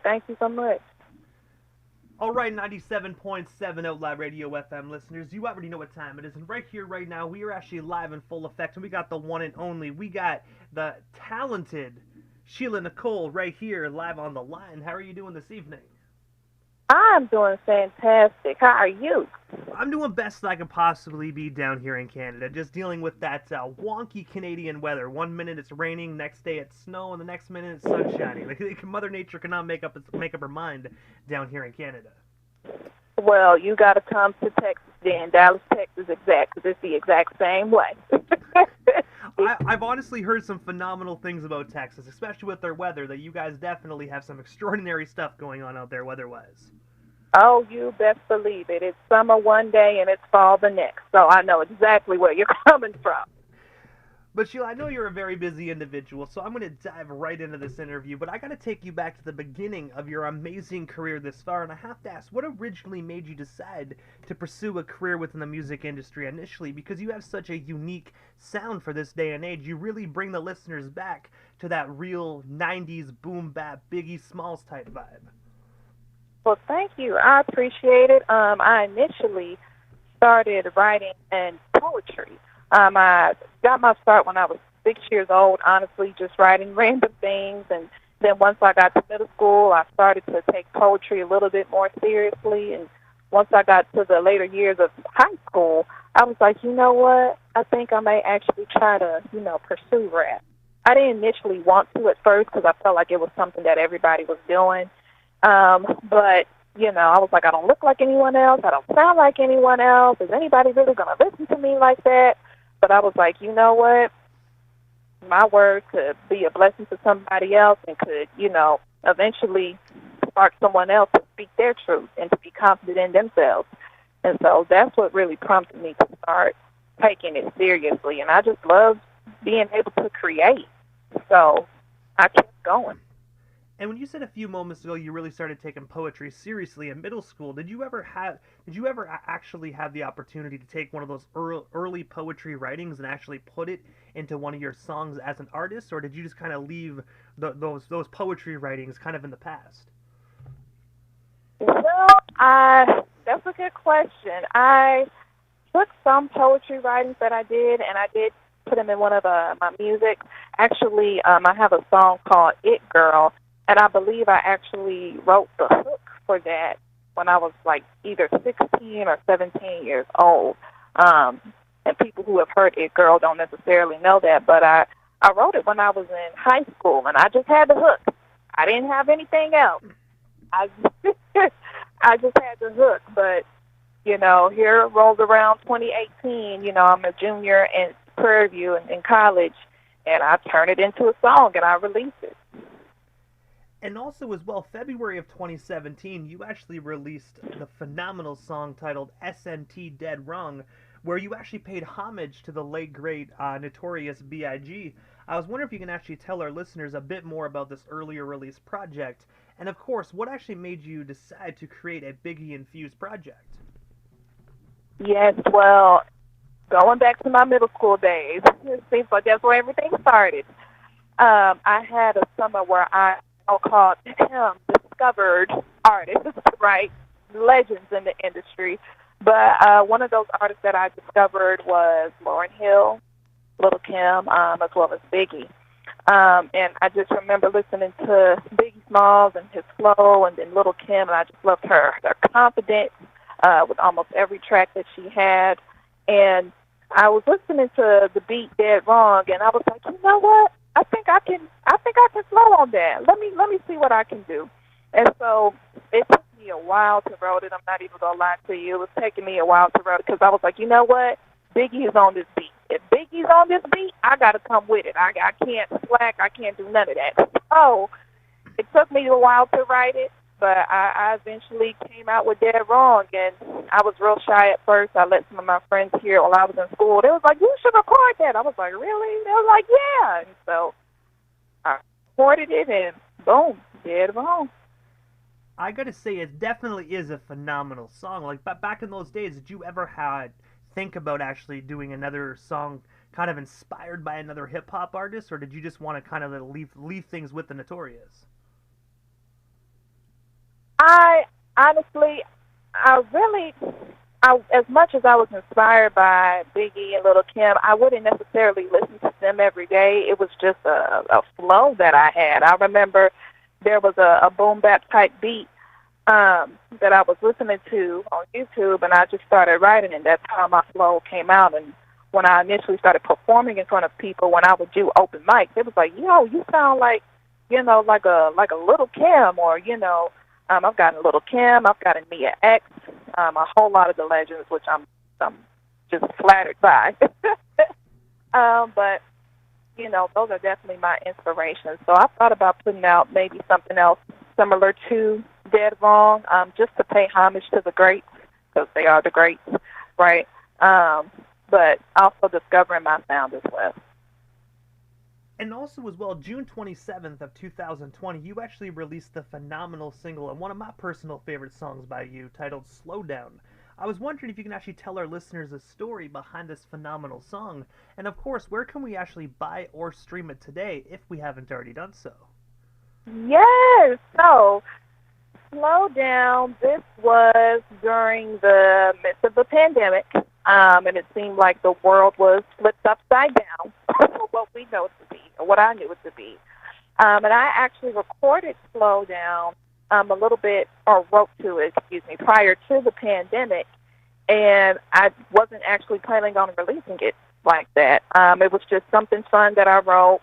Thank you so much. All right, 97.7 Outlaw Radio FM listeners, you already know what time it is. And right here, right now, we are actually live in full effect. And we got the one and only, we got the talented Sheila Nicole right here live on the line. How are you doing this evening? I'm doing fantastic. How are you? I'm doing best I can possibly be down here in Canada, just dealing with that wonky Canadian weather. One minute it's raining, next day it's snow, and the next minute it's sun shining. Like Mother Nature cannot make up her mind down here in Canada. Well, you got to come to Texas then. Dallas, Texas, exact, because it's the exact same way. I've honestly heard some phenomenal things about Texas, especially with their weather, that you guys definitely have some extraordinary stuff going on out there weather-wise. Oh, you best believe it. It's summer one day and it's fall the next. So I know exactly where you're coming from. But Sheila, I know you're a very busy individual, so I'm going to dive right into this interview, but I got to take you back to the beginning of your amazing career this far, and I have to ask, what originally made you decide to pursue a career within the music industry initially? Because you have such a unique sound for this day and age. You really bring the listeners back to that real 90s boom bap, Biggie Smalls type vibe. Well, thank you. I appreciate it. I initially started writing and poetry. I got my start when I was 6 years old, honestly, just writing random things. And then once I got to middle school, I started to take poetry a little bit more seriously. And once I got to the later years of high school, I was like, you know what? I think I may actually try to, pursue rap. I didn't initially want to at first because I felt like it was something that everybody was doing. But I was like, I don't look like anyone else. I don't sound like anyone else. Is anybody really going to listen to me like that? But I was like, you know what? My words could be a blessing to somebody else and could, eventually spark someone else to speak their truth and to be confident in themselves. And so that's what really prompted me to start taking it seriously. And I just love being able to create. So I kept going. And when you said a few moments ago you really started taking poetry seriously in middle school, did you ever actually have the opportunity to take one of those early poetry writings and actually put it into one of your songs as an artist, or did you just kind of leave those poetry writings kind of in the past? Well, that's a good question. I took some poetry writings that I did, and I did put them in one of my music. Actually, I have a song called It Girl, and I believe I actually wrote the hook for that when I was like either 16 or 17 years old. And people who have heard It Girl don't necessarily know that, but I wrote it when I was in high school, and I just had the hook. I didn't have anything else. I I just had the hook, but here rolls around 2018. I'm a junior in Prairie View in college, and I turned it into a song and I released it. And also, as well, February of 2017, you actually released the phenomenal song titled SNT Dead Wrong, where you actually paid homage to the late, great Notorious B.I.G. I was wondering if you can actually tell our listeners a bit more about this earlier release project, and of course, what actually made you decide to create a Biggie-infused project? Yes, well, going back to my middle school days, it seems like that's where everything started. I had a summer where I called him discovered artists, right? Legends in the industry. But one of those artists that I discovered was Lauryn Hill, Little Kim, as well as Biggie. And I just remember listening to Biggie Smalls and his flow, and then Little Kim, and I just loved her confidence with almost every track that she had. And I was listening to the beat Dead Wrong, and I was like, you know what? I think I can flow on that. Let me see what I can do. And so it took me a while to write it. I'm not even gonna lie to you. It was taking me a while to write it because I was like, you know what? Biggie is on this beat. If Biggie's on this beat, I gotta come with it. I can't slack. I can't do none of that. So it took me a while to write it, but I eventually came out with Dead Wrong, and I was real shy at first. I let some of my friends hear it while I was in school. They was like, you should record that. I was like, really? They was like, yeah. And so I recorded it, and boom, Dead Wrong. I gotta say, it definitely is a phenomenal song. Like, back in those days, did you ever think about actually doing another song kind of inspired by another hip-hop artist, or did you just want to kind of leave things with the Notorious? I honestly, I really, as much as I was inspired by Biggie and Little Kim, I wouldn't necessarily listen to them every day. It was just a flow that I had. I remember there was a boom bap type beat that I was listening to on YouTube, and I just started writing, and that's how my flow came out. And when I initially started performing in front of people, when I would do open mics, it was like, yo, you sound like, like a Little Kim, or I've got a Little Kim, I've got a Mia X, a whole lot of the legends, which I'm just flattered by. But those are definitely my inspirations. So I thought about putting out maybe something else similar to Dead Wrong, just to pay homage to the greats, because they are the greats, right? But also discovering my sound as well. And also as well, June 27th of 2020, you actually released the phenomenal single and one of my personal favorite songs by you, titled Slow Down. I was wondering if you can actually tell our listeners a story behind this phenomenal song, and of course, where can we actually buy or stream it today if we haven't already done so? Yes. So, Slow Down. This was during the midst of the pandemic, and it seemed like the world was flipped upside down for what we know it to be, or what I knew it to be. And I actually recorded Slow Down a little bit, or wrote to it, excuse me, prior to the pandemic, and I wasn't actually planning on releasing it like that. It was just something fun that I wrote.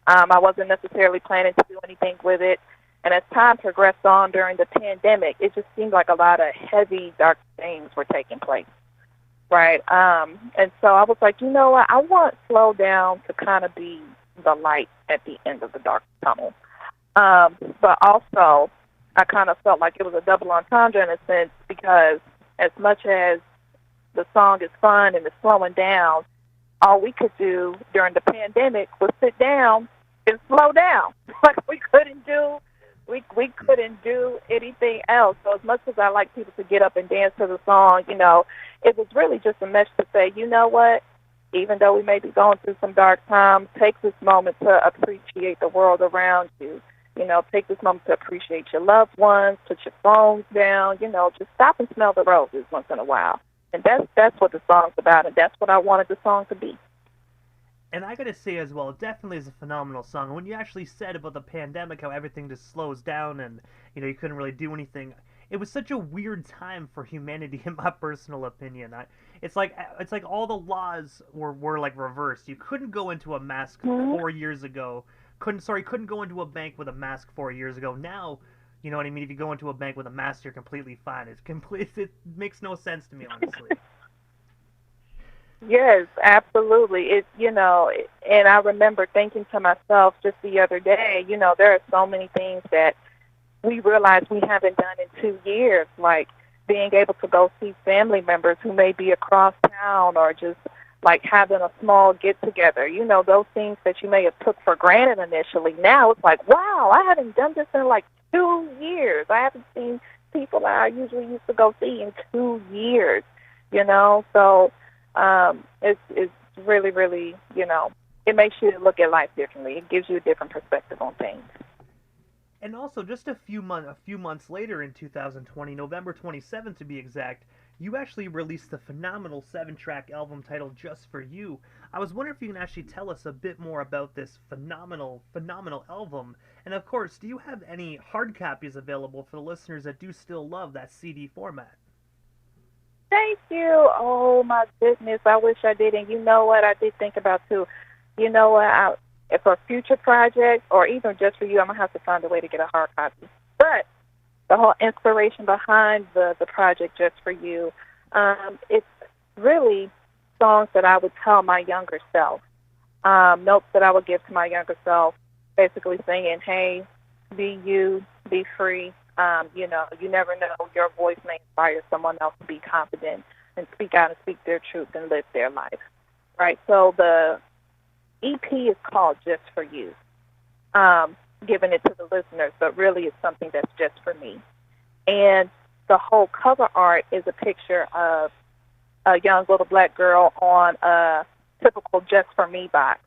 I wasn't necessarily planning to do anything with it. And as time progressed on during the pandemic, it just seemed like a lot of heavy, dark things were taking place, right? And so I was like, you know what? I want Slow Down to kind of be the light at the end of the dark tunnel. But also, I kind of felt like it was a double entendre in a sense, because as much as the song is fun and it's slowing down, all we could do during the pandemic was sit down and slow down. Like we couldn't do anything else. So as much as I like people to get up and dance to the song, it was really just a message to say, you know what? Even though we may be going through some dark times, take this moment to appreciate the world around you. Take this moment to appreciate your loved ones, put your phones down, just stop and smell the roses once in a while. And that's what the song's about, and that's what I wanted the song to be. And I gotta say as well, it definitely is a phenomenal song. When you actually said about the pandemic, how everything just slows down and, you couldn't really do anything, it was such a weird time for humanity, in my personal opinion. It's like all the laws were like reversed. You couldn't go into a mask 4 years ago. Couldn't go into a bank with a mask 4 years ago. Now, you know what I mean? If you go into a bank with a mask, you're completely fine. It makes no sense to me, honestly. Yes, absolutely. And I remember thinking to myself just the other day, there are so many things that we realize we haven't done in 2 years, like being able to go see family members who may be across town, or just like having a small get together. Those things that you may have took for granted initially. Now it's like, wow, I haven't done this in like 2 years. I haven't seen people that I usually used to go see in 2 years. So it's really, really, it makes you look at life differently. It gives you a different perspective on things. And also, just a few months later in 2020, November 27th to be exact, you actually released the phenomenal 7-track album titled Just For You. I was wondering if you can actually tell us a bit more about this phenomenal album. And of course, do you have any hard copies available for the listeners that do still love that CD format? Thank you. Oh, my goodness. I wish I did. And you know what I did think about, too? You know what? For future projects, or even just for you, I'm going to have to find a way to get a hard copy. But the whole inspiration behind the project Just For You, it's really songs that I would tell my younger self, notes that I would give to my younger self, basically saying, hey, be you, be free. You never know. Your voice may inspire someone else to be confident and speak out and speak their truth and live their life, right? So the EP is called Just For You, giving it to the listeners, but really it's something that's just for me. And the whole cover art is a picture of a young little black girl on a typical Just For Me box.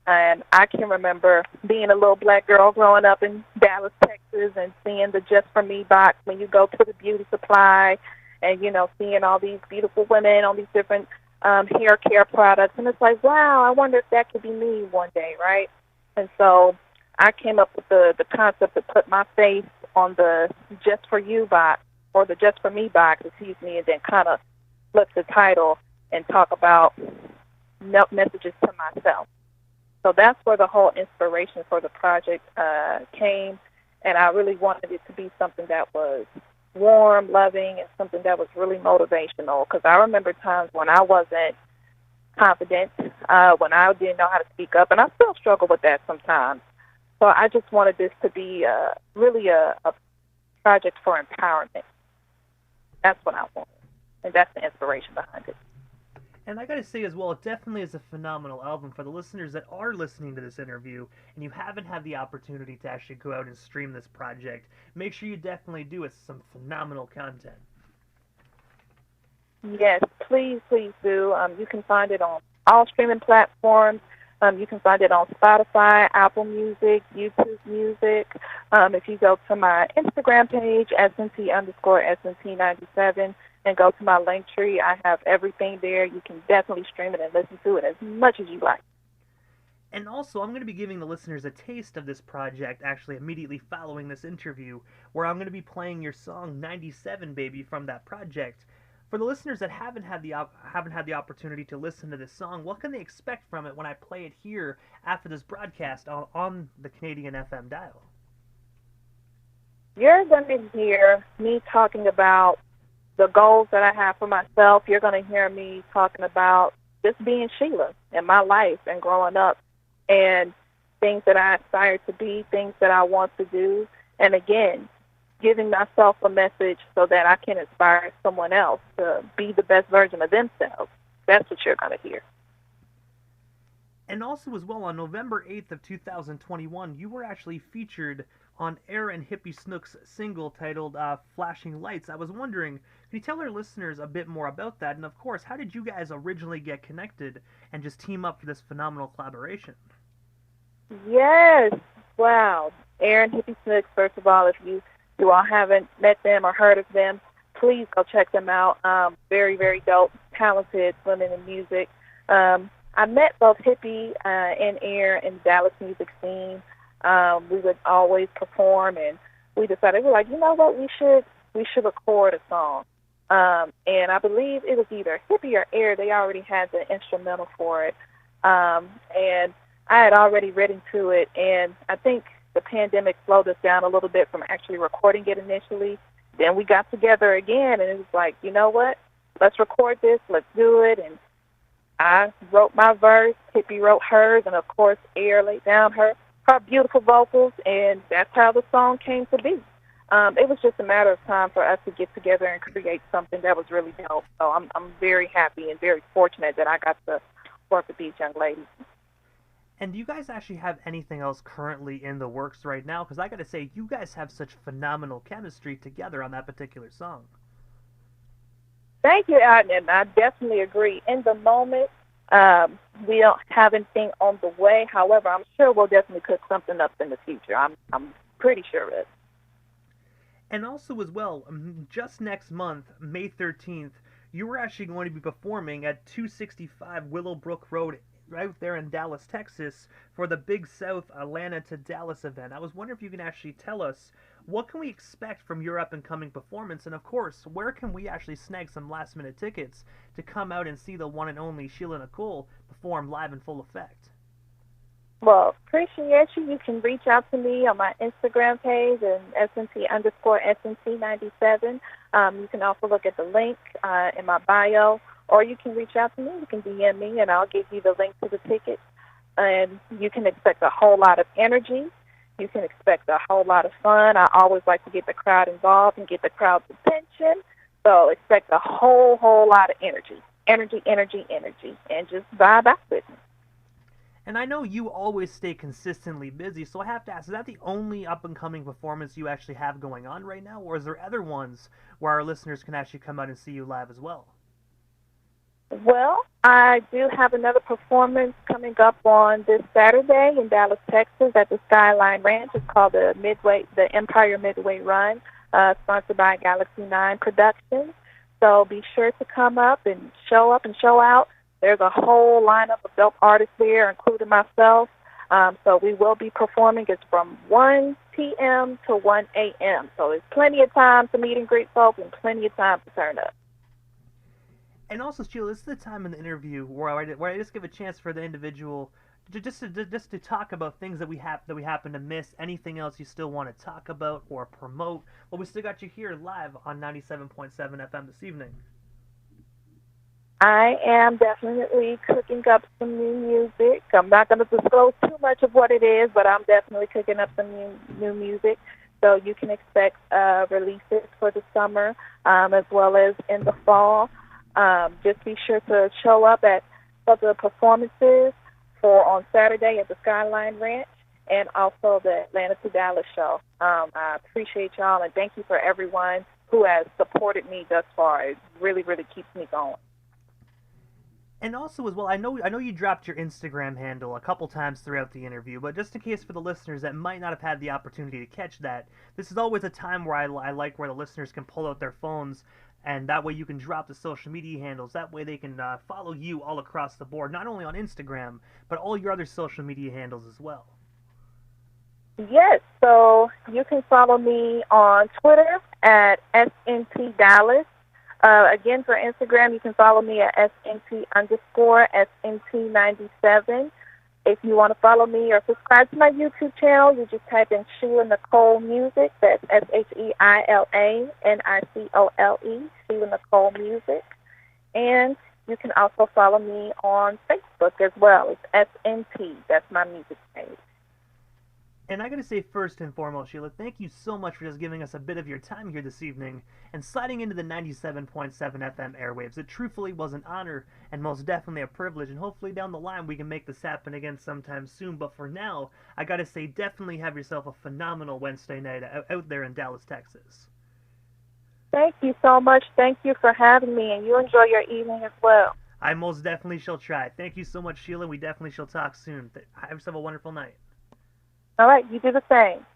And I can remember being a little black girl growing up in Dallas, Texas, and seeing the Just For Me box when you go to the beauty supply and, you know, seeing all these beautiful women on these different hair care products. And it's like, wow, I wonder if that could be me one day, right? And so I came up with the concept to put my face on the Just For You box, or the Just For Me box, excuse me, and then kind of flip the title and talk about messages to myself. So that's where the whole inspiration for the project came, and I really wanted it to be something that was warm, loving, and something that was really motivational, because I remember times when I wasn't confident, when I didn't know how to speak up, and I still struggle with that sometimes. So I just wanted this to be really a project for empowerment. That's what I wanted, and that's the inspiration behind it. And I gotta say as well, it definitely is a phenomenal album. For the listeners that are listening to this interview and you haven't had the opportunity to actually go out and stream this project, make sure you definitely do. It's some phenomenal content. Yes, please, please do. You can find it on all streaming platforms. You can find it on Spotify, Apple Music, YouTube Music. If you go to my Instagram page, SNT_SNT97, and go to my link tree, I have everything there. You can definitely stream it and listen to it as much as you like. And also, I'm going to be giving the listeners a taste of this project actually immediately following this interview, where I'm going to be playing your song 97 Baby from that project. For the listeners that haven't had the opportunity to listen to this song, what can they expect from it when I play it here after this broadcast on the Canadian FM dial? You're going to hear me talking about the goals that I have for myself. You're going to hear me talking about just being Sheila in my life and growing up, and things that I aspire to be, things that I want to do, and again, giving myself a message so that I can inspire someone else to be the best version of themselves. That's what you're going to hear. And also as well, on November 8th of 2021, you were actually featured on Air and Hippie Snook's single titled Flashing Lights. I was wondering, can you tell our listeners a bit more about that? And of course, how did you guys originally get connected and just team up for this phenomenal collaboration? Yes. Wow. Air and Hippie Snook, first of all, if you all haven't met them or heard of them, please go check them out. Very, very dope, talented women in music. I met both Hippie and Air in the Dallas music scene. We would always perform, and we decided, we're like, you know what, we should record a song. And I believe it was either Hippie or Air. They already had the instrumental for it. And I had already written to it, and I think the pandemic slowed us down a little bit from actually recording it initially. Then we got together again, and it was like, you know what, let's record this, let's do it. And I wrote my verse, Hippie wrote hers, and of course Air laid down her beautiful vocals, and that's how the song came to be. It was just a matter of time for us to get together and create something that was really dope. So I'm very happy and very fortunate that I got to work with these young ladies. And do you guys actually have anything else currently in the works right now? Because I got to say, you guys have such phenomenal chemistry together on that particular song. Thank you, and I definitely agree. In the moment, we don't have anything on the way. However, I'm sure we'll definitely cook something up in the future. I'm pretty sure of it. And also as well, just next month, May 13th, you were actually going to be performing at 265 Willowbrook Road right there in Dallas, Texas, for the Big South Atlanta to Dallas event. I was wondering if you can actually tell us, what can we expect from your up-and-coming performance? And of course, where can we actually snag some last-minute tickets to come out and see the one and only Sheila Nicole perform live in full effect? Well, appreciate you. You can reach out to me on my Instagram page and SNT_SNT97. You can also look at the link in my bio, or you can reach out to me. You can DM me, and I'll give you the link to the tickets. And you can expect a whole lot of energy. You can expect a whole lot of fun. I always like to get the crowd involved and get the crowd's attention. So expect a whole lot of energy. Energy, and just vibe out with me. And I know you always stay consistently busy, so I have to ask, is that the only up-and-coming performance you actually have going on right now, or is there other ones where our listeners can actually come out and see you live as well? Well, I do have another performance coming up on this Saturday in Dallas, Texas, at the Skyline Ranch. It's called the Empire Midway Run, sponsored by Galaxy 9 Productions. So be sure to come up and show out. There's a whole lineup of dope artists there, including myself. So we will be performing. It's from 1 p.m. to 1 a.m. So there's plenty of time to meet and greet folks and plenty of time to turn up. And also, Sheila, this is the time in the interview where I just give a chance for the individual just to talk about things that we happen to miss. Anything else you still want to talk about or promote? Well, we still got you here live on 97.7 FM this evening. I am definitely cooking up some new music. I'm not going to disclose too much of what it is, but I'm definitely cooking up some new music. So you can expect releases for the summer as well as in the fall. Just be sure to show up for the performances for on Saturday at the Skyline Ranch and also the Atlanta to Dallas show. I appreciate y'all and thank you for everyone who has supported me thus far. It really, really keeps me going. And also, as well, I know you dropped your Instagram handle a couple times throughout the interview, but just in case for the listeners that might not have had the opportunity to catch that, this is always a time where I like where the listeners can pull out their phones, and that way you can drop the social media handles. That way they can follow you all across the board, not only on Instagram, but all your other social media handles as well. Yes, so you can follow me on Twitter at SNT Dallas. Again, for Instagram, you can follow me at SNT_SNT97. If you want to follow me or subscribe to my YouTube channel, you just type in Sheila Nicole Music. That's SHEILANICOLE, Sheila Nicole Music. And you can also follow me on Facebook as well. It's SNT. That's my music page. And I gotta say, first and foremost, Sheila, thank you so much for just giving us a bit of your time here this evening and sliding into the 97.7 FM airwaves. It truthfully was an honor and most definitely a privilege, and hopefully down the line we can make this happen again sometime soon. But for now, I gotta say, definitely have yourself a phenomenal Wednesday night out there in Dallas, Texas. Thank you so much. Thank you for having me, and you enjoy your evening as well. I most definitely shall try. Thank you so much, Sheila. We definitely shall talk soon. Have yourself a wonderful night. All right, you do the same.